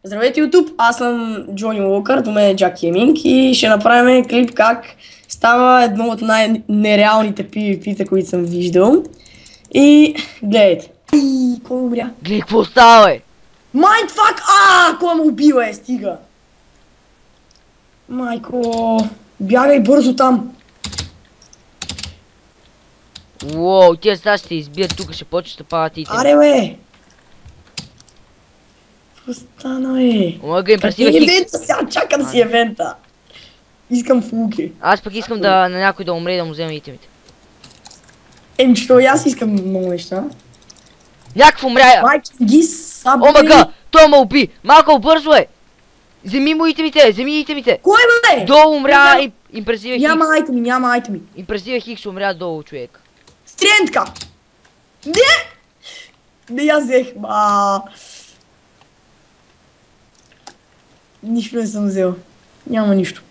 Здравейте YouTube, аз съм Джони Уокър, до мен е Джак Гейминг и ще направим клип как става едно от най-нереалните PvP-та, които съм виждал. И гледайте. Кой умря? Гледай, какво става, бе? Майндфак! Кой ме убива, стига! Майко, бягай бързо там! Уоу, тия сега ще избият тук, ще почнеш да падат и Аре, бе! Какво стана, бе? Омага им Къде пресива е хикс. евента? Сега чакам си евента! Искам фулки. Аз пък искам на някой да умре и да му вземе итемите. Що и аз искам много неща. Някакво умря! Майки ги сабли. Омага, той ме уби! Малко бързо е! Вземи му итемите, вземи итемите! Кой бе? Долу умря и импресива хикс. Няма айтеми, няма айтеми. Импресива хикс умря долу, човек. Стрентка! Не! Не я взех, Нищо не съм взел. Няма нищо.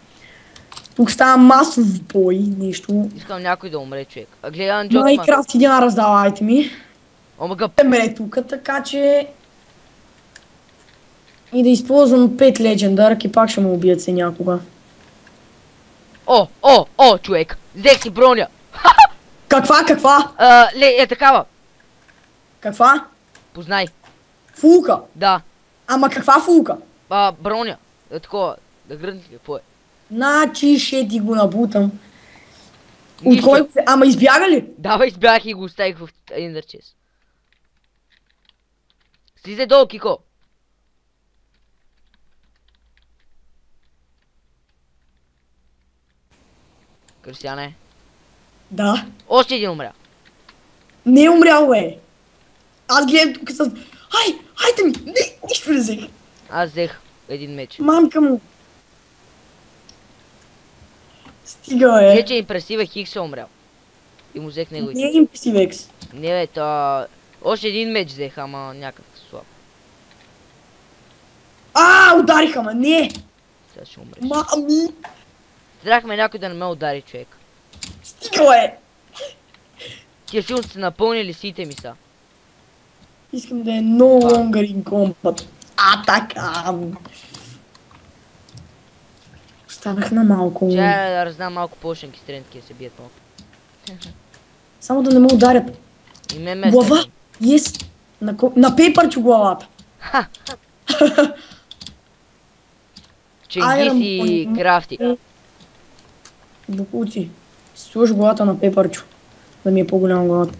Тук става масов бой, нещо. Искам някой да умре, човек. А гледам Джотман. Майнкрафт и няма раздава айтеми. Омага, Темре тук, така че... И да използвам 5 легендарък и пак ще ме убият се някога. О, човек! Взех си броня! Каква? Е такава! Каква? Познай. Фулка. Да. Ама каква фулка? Броня. Е такова. Да грънти какво е. Значи ще ти го набутам. От Нищо. кой? Ама избяга ли? Давай, избягах и го оставих в Ender Chest. Слизай долу, Кико. Кристияне. Да. Още един умря. Не е умрял, бе. Аз гледам тук с... Хайде ми! Не, нищо не взех. Аз взех един меч. Мамка му. Стига, бе. Вече импресива Хикс е умрял. И му взех неговите. Не е импресивекс. Не бе, то... Още един меч взех, ама някакъв слаб. Удариха ме, не! Сега ще умреш. Мами! Трябвахме някой да не ме удари, човек. Стига, бе. Тия силно са напълнили сите ми са. Искам да е no longer in combat. Така. Останах на малко. Чай да раздам малко пошенки, стрентки да се бият малко. Само да не ме ударят. И ме Глава? Yes. На пейпърчу главата. Ченгис и крафти. Букуци. Сложи главата на пейпърчу. Да ми е по-голяма главата.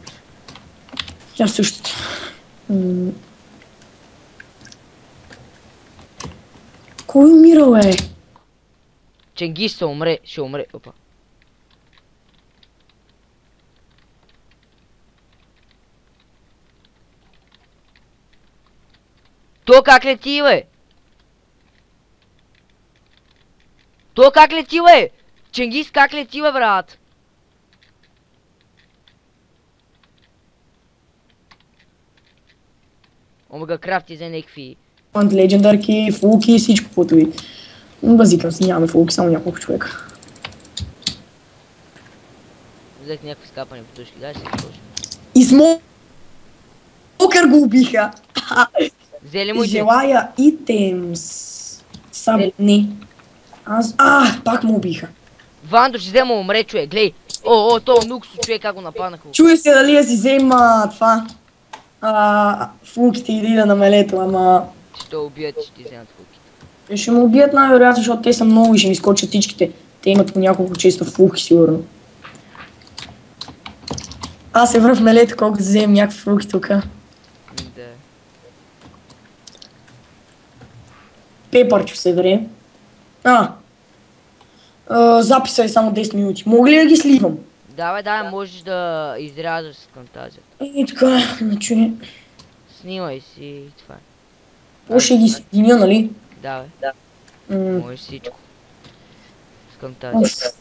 Тя същата. Кой умира, бе? Ченгис ще умре. Опа. То как лети, бе? То как лети, бе? Ченгис как лети, бе, брат? Омега крафти за някакви... Легендарки, фулки и всичко каквото и. Базикам си, нямаме фулки, само няколко човека. Взех някакви скапани потушки, дай се изложим. И смокър го убиха. Взели му и Желая итемс. Само не. Пак му убиха. Вандо ще взема умре, човек, глей. То нуксо, човек, как го нападнаха. Чуя се дали да си взема това. Фулките и да намалето, ама... Ще убият и ще ти вземат фулките. Ще му убият най-вероятно, защото те са много и ще ми скочат всичките. Те имат по няколко честа фулки, сигурно. Аз се връв мелето, колко да вземем някакви фулки тук. Да. Пепърчо се вре. Записа е само 10 минути. Мога ли да ги сливам? Давай, можеш да изрязваш с фантазията. И така, значи... Снимай си това. Какво ще ги съединя, нали? Да, можеш всичко. С Уф. фантазията.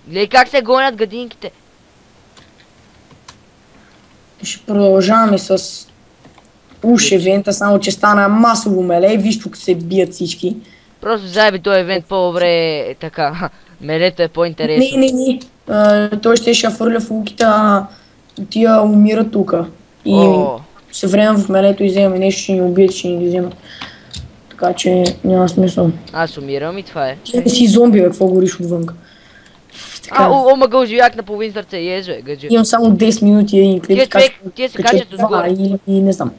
Гледай как се гонят гадинките. Ще продължаваме с евента, само че стана масово меле. Виж тук се бият всички. Просто заеби този евент по-добре така. Мелето е по-интересно. Не. Той ще фърля фулките, тия умират тука. И се време в мелето и вземаме нещо, ще ни убият, ще ни ги вземат. Така че няма смисъл. Аз умирам и това е. Ти не си зомби, бе, какво гориш отвънка? Така. О, мъгъл живяк на половин сърце, езо е, гъджи. Имам само 10 минути един клип, Тия така човек, че тия се кача качат това отгоре. и не знам.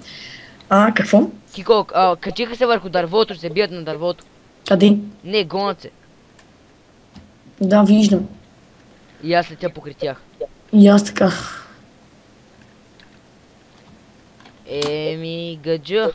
Какво? Кико, качиха се върху дървото, ще се бият на дървото. Къде? Не, гонят се. Да, виждам. И аз летя покрай тях. И аз така. Еми, гъджа.